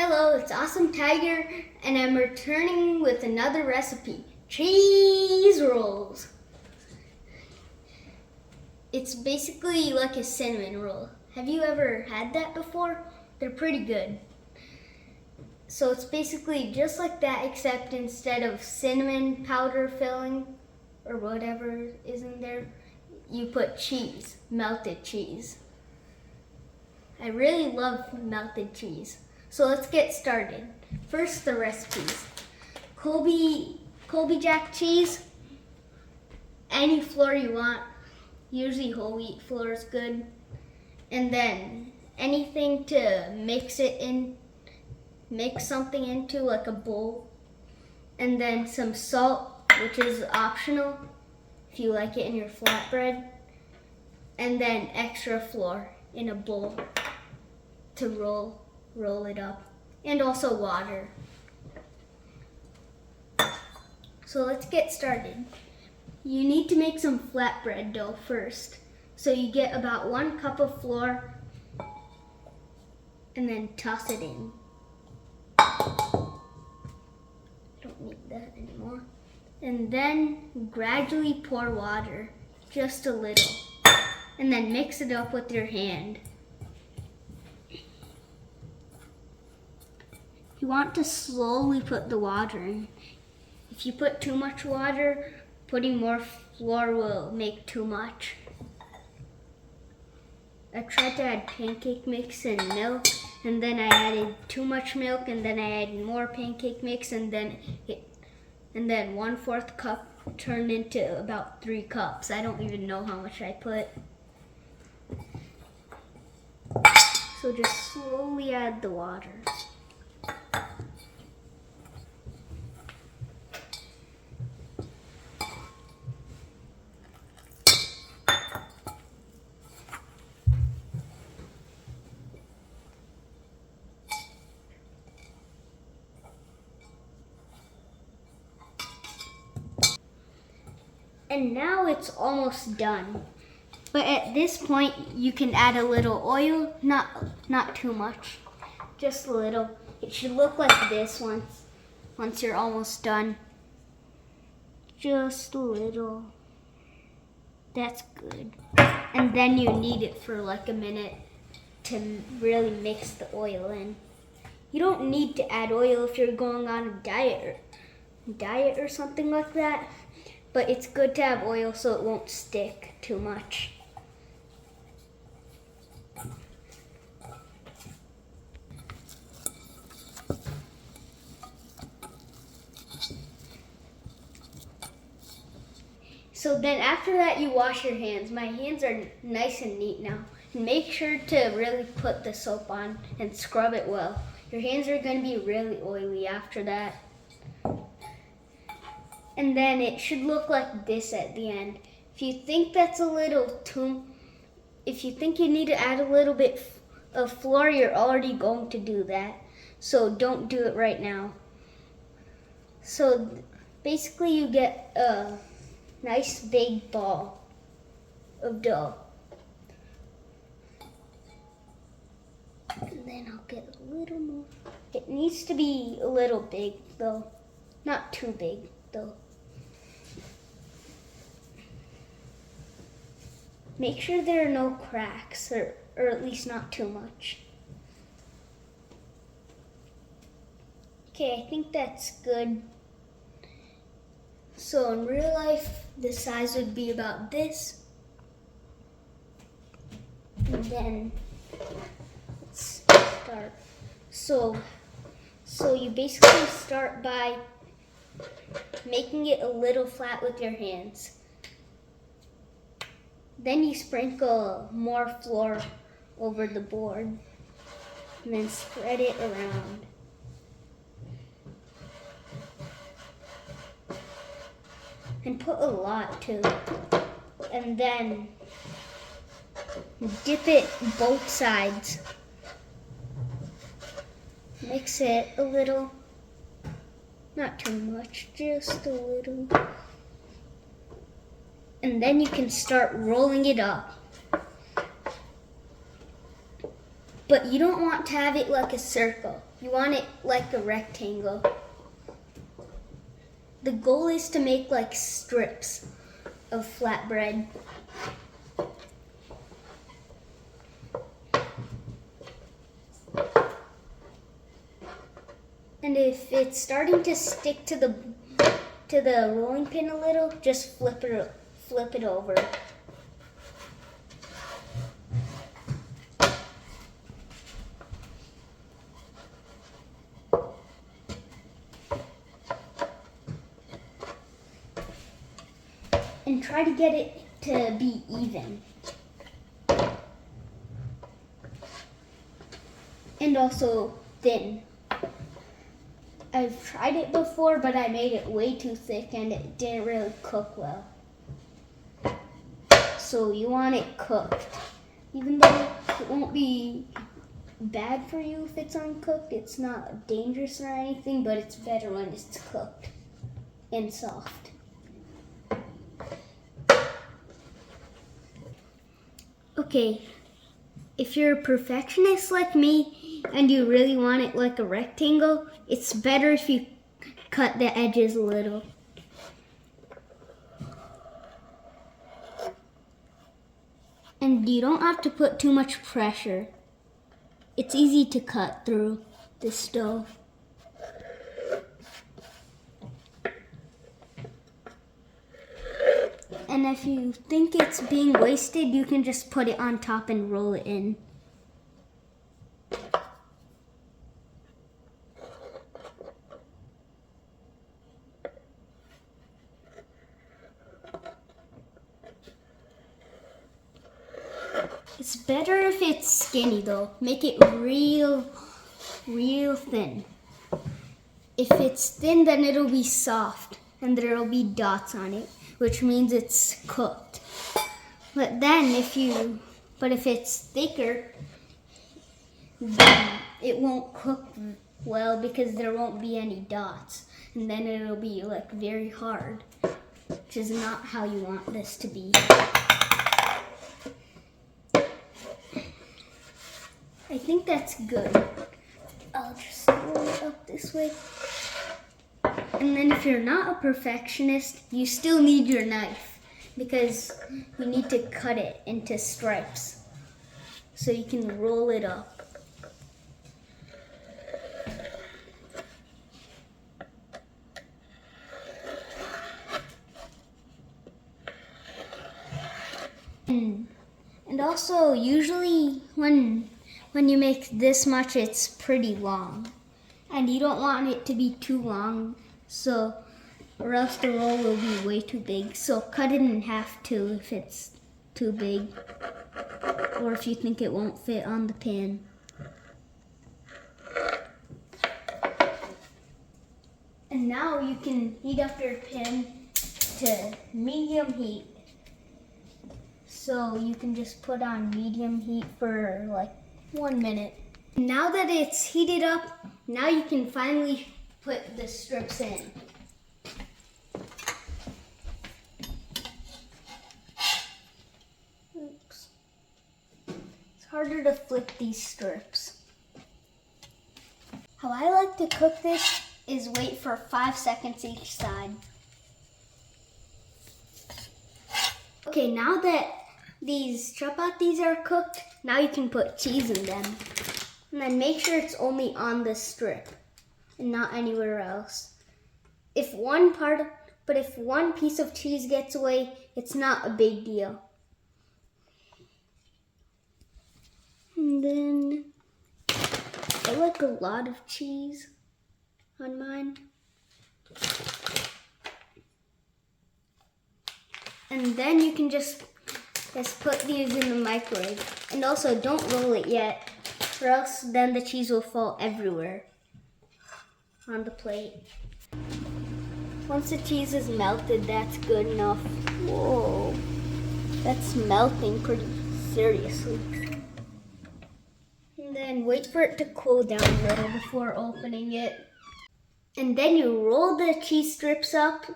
Hello, it's Awesome Tiger, and I'm returning with another recipe, cheese rolls. It's basically like a cinnamon roll. Have you ever had that before? They're pretty good. So it's basically just like that, except instead of cinnamon powder filling or whatever is in there, you put cheese, melted cheese. I really love melted cheese. So let's get started. First, the recipes. Colby Jack cheese, any flour you want. Usually whole wheat flour is good. And then anything to mix something into, like a bowl. And then some salt, which is optional if you like it in your flatbread. And then extra flour in a bowl to roll it up, and also water. So let's get started. You need to make some flatbread dough first. So you get about 1 cup of flour and then toss it in. Don't need that anymore. And then gradually pour water, just a little, and then mix it up with your hand. You want to slowly put the water in. If you put too much water, putting more flour will make too much. I tried to add pancake mix and milk, and then I added too much milk, and then I added more pancake mix, and then 1/4 cup turned into about 3 cups. I don't even know how much I put. So just slowly add the water. And now it's almost done. But at this point, you can add a little oil, not too much, just a little. It should look like this once you're almost done. Just a little. That's good. And then you knead it for like a minute to really mix the oil in. You don't need to add oil if you're going on a diet or something like that. But it's good to have oil so it won't stick too much. So then after that, you wash your hands. My hands are nice and neat now. And make sure to really put the soap on and scrub it well. Your hands are going to be really oily after that. And then it should look like this at the end. If you think that's a little if you think you need to add a little bit of flour, you're already going to do that. So don't do it right now. So basically you get a nice big ball of dough. And then I'll get a little more. It needs to be a little big though, not too big though. Make sure there are no cracks, or at least not too much. Okay, I think that's good. So in real life, the size would be about this. And then, let's start. So you basically start by making it a little flat with your hands. Then you sprinkle more flour over the board and then spread it around. And put a lot too. And then dip it both sides. Mix it a little, not too much, just a little. And then you can start rolling it up. But you don't want to have it like a circle. You want it like a rectangle. The goal is to make like strips of flatbread. And if it's starting to stick to the rolling pin a little, just flip it over. And try to get it to be even. And also thin. I've tried it before, but I made it way too thick and it didn't really cook well. So you want it cooked. Even though it won't be bad for you if it's uncooked, it's not dangerous or anything, but it's better when it's cooked and soft. Okay, if you're a perfectionist like me and you really want it like a rectangle, it's better if you cut the edges a little. And you don't have to put too much pressure. It's easy to cut through the stove. And if you think it's being wasted, you can just put it on top and roll it in. It's better if it's skinny though. Make it real thin. If it's thin, then it'll be soft and there'll be dots on it, which means it's cooked. But if it's thicker, then it won't cook well because there won't be any dots. And then it'll be like very hard, which is not how you want this to be. I think that's good. I'll just roll it up this way. And then if you're not a perfectionist, you still need your knife because you need to cut it into stripes so you can roll it up. And also, usually when you make this much, it's pretty long. And you don't want it to be too long, or else the roll will be way too big. So cut it in half too if it's too big, or if you think it won't fit on the pan. And now you can heat up your pan to medium heat. So you can just put on medium heat for like 1 minute. Now that it's heated up, now you can finally put the strips in. Oops. It's harder to flip these strips. How I like to cook this is wait for 5 seconds each side. Okay, now that these chapatis are cooked, now you can put cheese in them. And then make sure it's only on the strip and not anywhere else. If one piece of cheese gets away, it's not a big deal. And then I like a lot of cheese on mine. And then you can just put these in the microwave. And also don't roll it yet, or else then the cheese will fall everywhere on the plate. Once the cheese is melted, that's good enough. Whoa, that's melting pretty seriously. And then wait for it to cool down a little before opening it. And then you roll the cheese strips up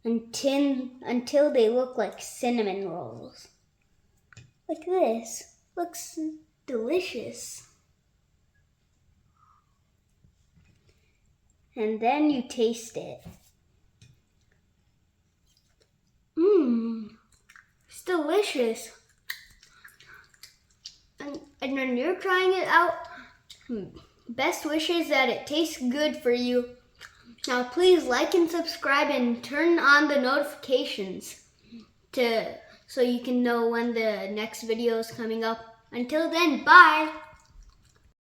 until they look like cinnamon rolls. Like this. Looks delicious. And then you taste it. It's delicious. And when you're trying it out, best wishes that it tastes good for you. Now please like and subscribe and turn on the notifications so you can know when the next video is coming up. Until then, bye!